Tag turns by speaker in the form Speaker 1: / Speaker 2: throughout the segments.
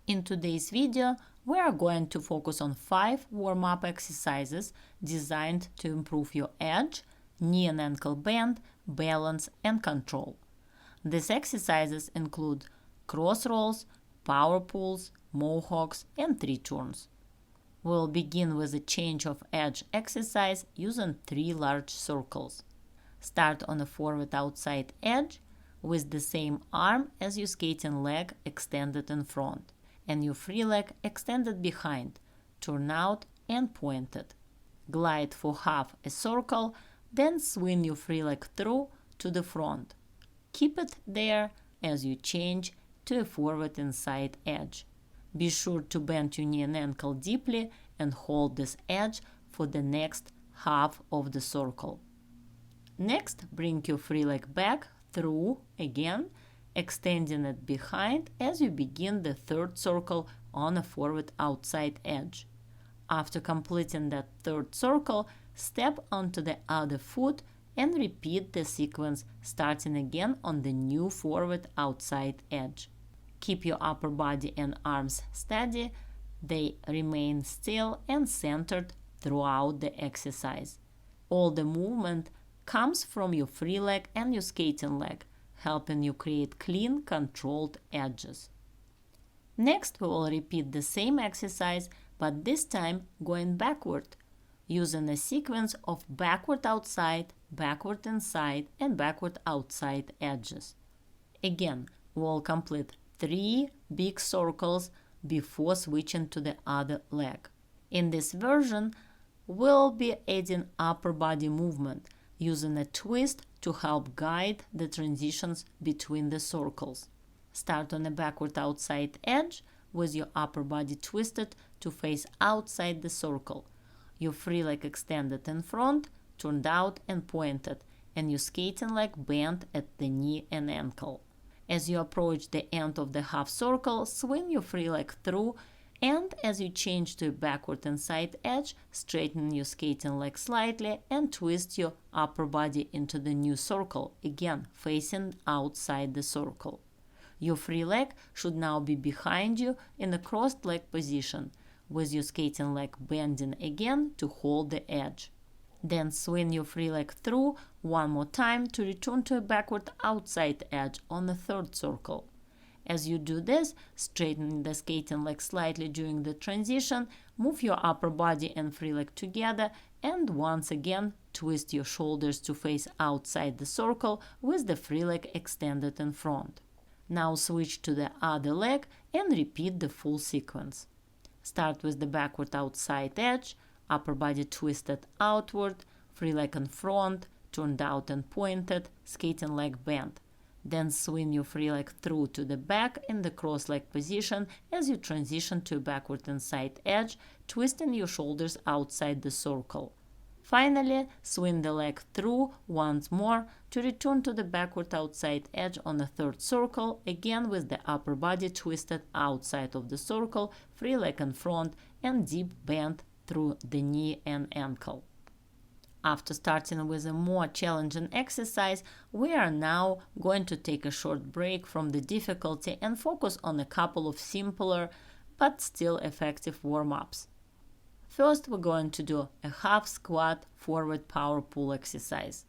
Speaker 1: In today's video, we are going to focus on 5 warm-up exercises designed to improve your edge, knee and ankle bend, balance, and control. These exercises include cross rolls, power pulls, mohawks, and tree turns. We'll begin with a change of edge exercise using 3 large circles. Start on a forward outside edge with the same arm as your skating leg extended in front and your free leg extended behind, turn out and pointed. Glide for half a circle, then swing your free leg through to the front. Keep it there as you change to a forward inside edge. Be sure to bend your knee and ankle deeply and hold this edge for the next half of the circle. Next, bring your free leg back through again, extending it behind as you begin the third circle on a forward outside edge. After completing that third circle, step onto the other foot and repeat the sequence, starting again on the new forward outside edge. Keep your upper body and arms steady. They remain still and centered throughout the exercise. All the movement comes from your free leg and your skating leg, helping you create clean, controlled edges. Next, we will repeat the same exercise, but this time going backward, using a sequence of backward outside, backward inside, and backward outside edges. Again, we'll complete 3 big circles before switching to the other leg. In this version, we'll be adding upper body movement, using a twist to help guide the transitions between the circles. Start on a backward outside edge with your upper body twisted to face outside the circle. Your free leg extended in front, turned out and pointed, and your skating leg bent at the knee and ankle. As you approach the end of the half circle, swing your free leg through, and as you change to a backward inside edge, straighten your skating leg slightly and twist your upper body into the new circle, again facing outside the circle. Your free leg should now be behind you in a crossed leg position, with your skating leg bending again to hold the edge. Then swing your free leg through one more time to return to a backward outside edge on the third circle. As you do this, straighten the skating leg slightly during the transition, move your upper body and free leg together, and once again twist your shoulders to face outside the circle with the free leg extended in front. Now switch to the other leg and repeat the full sequence. Start with the backward outside edge, upper body twisted outward, free leg in front, turned out and pointed, skating leg bent. Then swing your free leg through to the back in the cross leg position as you transition to a backward inside edge, twisting your shoulders outside the circle. Finally, swing the leg through once more to return to the backward outside edge on the third circle, again with the upper body twisted outside of the circle, free leg in front, and deep bend through the knee and ankle. After starting with a more challenging exercise, we are now going to take a short break from the difficulty and focus on a couple of simpler but still effective warm-ups. First, we're going to do a half squat forward power pull exercise.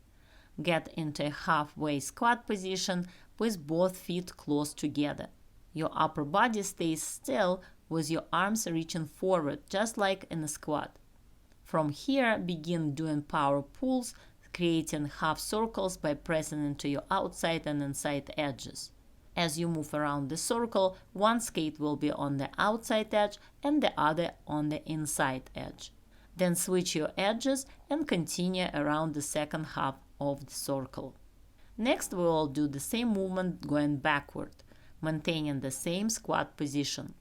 Speaker 1: Get into a halfway squat position with both feet close together. Your upper body stays still with your arms reaching forward, just like in a squat. From here, begin doing power pulls, creating half circles by pressing into your outside and inside edges. As you move around the circle, one skate will be on the outside edge and the other on the inside edge. Then switch your edges and continue around the second half of the circle. Next, we will do the same movement going backward, maintaining the same squat position.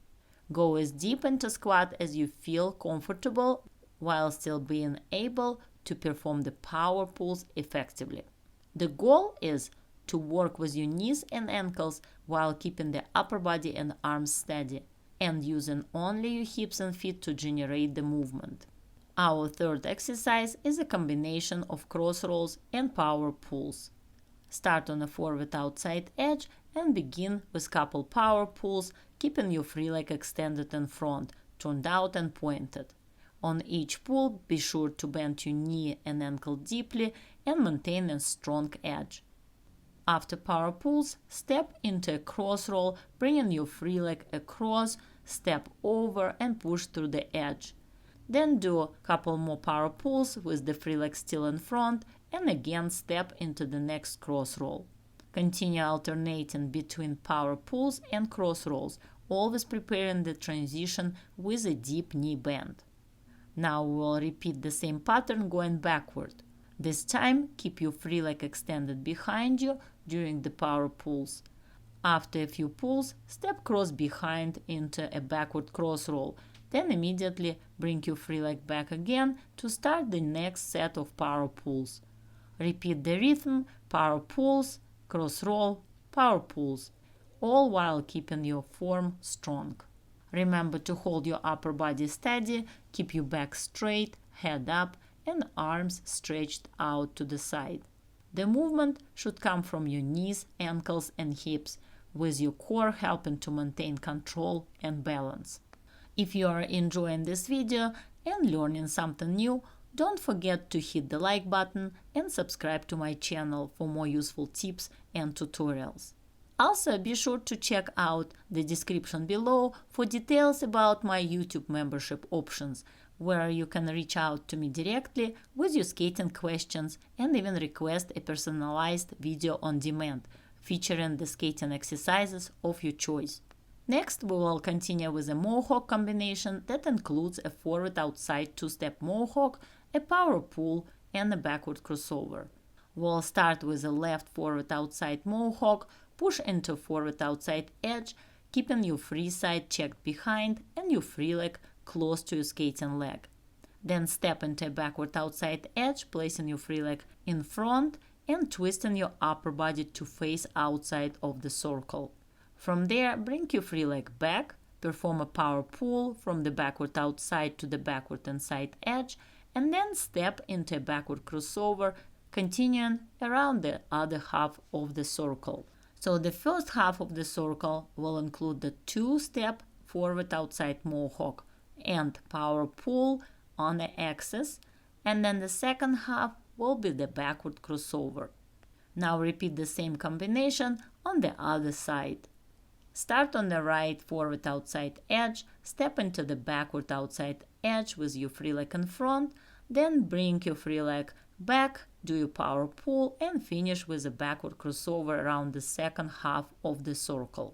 Speaker 1: Go as deep into squat as you feel comfortable while still being able to perform the power pulls effectively. The goal is to work with your knees and ankles while keeping the upper body and arms steady and using only your hips and feet to generate the movement. Our third exercise is a combination of cross rolls and power pulls. Start on a forward outside edge and begin with couple power pulls, keeping your free leg extended in front, turned out and pointed. On each pull, be sure to bend your knee and ankle deeply and maintain a strong edge. After power pulls, step into a cross roll, bringing your free leg across, step over and push through the edge. Then do a couple more power pulls with the free leg still in front and again step into the next cross roll. Continue alternating between power pulls and cross rolls, always preparing the transition with a deep knee bend. Now we will repeat the same pattern going backward. This time, keep your free leg extended behind you during the power pulls. After a few pulls, step cross behind into a backward cross roll. Then immediately bring your free leg back again to start the next set of power pulls. Repeat the rhythm, power pulls, cross roll, power pulls, all while keeping your form strong. Remember to hold your upper body steady, keep your back straight, head up, and arms stretched out to the side. The movement should come from your knees, ankles, and hips, with your core helping to maintain control and balance. If you are enjoying this video and learning something new, don't forget to hit the like button and subscribe to my channel for more useful tips and tutorials. Also, be sure to check out the description below for details about my YouTube membership options, where you can reach out to me directly with your skating questions and even request a personalized video on demand, featuring the skating exercises of your choice. Next, we will continue with a Mohawk combination that includes a forward outside two-step Mohawk, a power pull, and a backward crossover. We'll start with a left forward outside Mohawk, push into forward outside edge, keeping your free side checked behind and your free leg close to your skating leg. Then step into a backward outside edge, placing your free leg in front and twisting your upper body to face outside of the circle. From there, bring your free leg back, perform a power pull from the backward outside to the backward inside edge, and then step into a backward crossover, continuing around the other half of the circle. So the first half of the circle will include the two-step forward outside Mohawk and power pull on the axis, and then the second half will be the backward crossover. Now repeat the same combination on the other side. Start on the right forward outside edge, step into the backward outside edge with your free leg in front, then bring your free leg back, do your power pull, and finish with a backward crossover around the second half of the circle.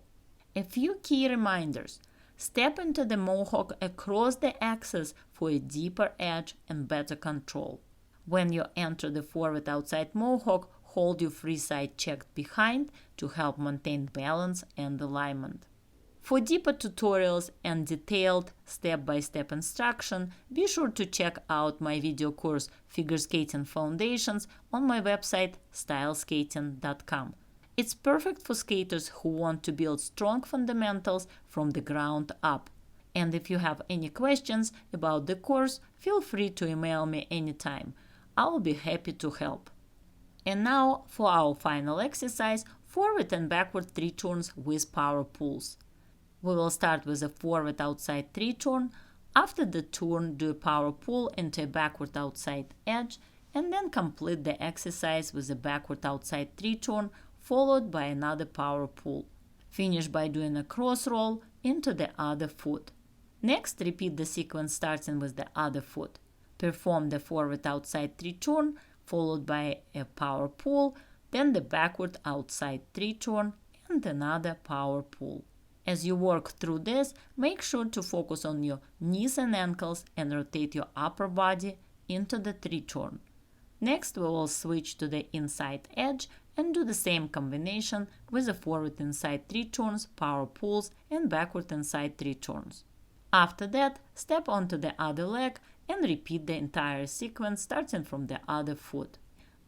Speaker 1: A few key reminders. Step into the Mohawk across the axis for a deeper edge and better control. When you enter the forward outside Mohawk, hold your free side checked behind to help maintain balance and alignment. For deeper tutorials and detailed step-by-step instruction, be sure to check out my video course Figure Skating Foundations on my website styleskating.com. It's perfect for skaters who want to build strong fundamentals from the ground up. And if you have any questions about the course, feel free to email me anytime. I will be happy to help. And now for our final exercise, forward and backward 3 turns with power pulls. We will start with a forward outside 3 turn. After the turn, do a power pull into a backward outside edge, and then complete the exercise with a backward outside 3 turn, followed by another power pull. Finish by doing a cross roll into the other foot. Next, repeat the sequence starting with the other foot. Perform the forward outside 3 turn, followed by a power pull, then the backward outside 3 turn, and another power pull. As you work through this, make sure to focus on your knees and ankles and rotate your upper body into the 3 turn. Next, we will switch to the inside edge and do the same combination with the forward inside 3 turns, power pulls, and backward inside 3 turns. After that, step onto the other leg and repeat the entire sequence starting from the other foot.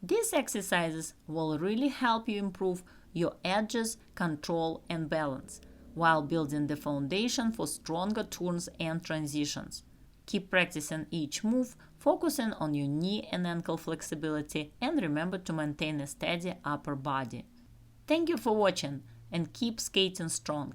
Speaker 1: These exercises will really help you improve your edges, control, and balance, while building the foundation for stronger turns and transitions. Keep practicing each move, focusing on your knee and ankle flexibility, and remember to maintain a steady upper body. Thank you for watching and keep skating strong.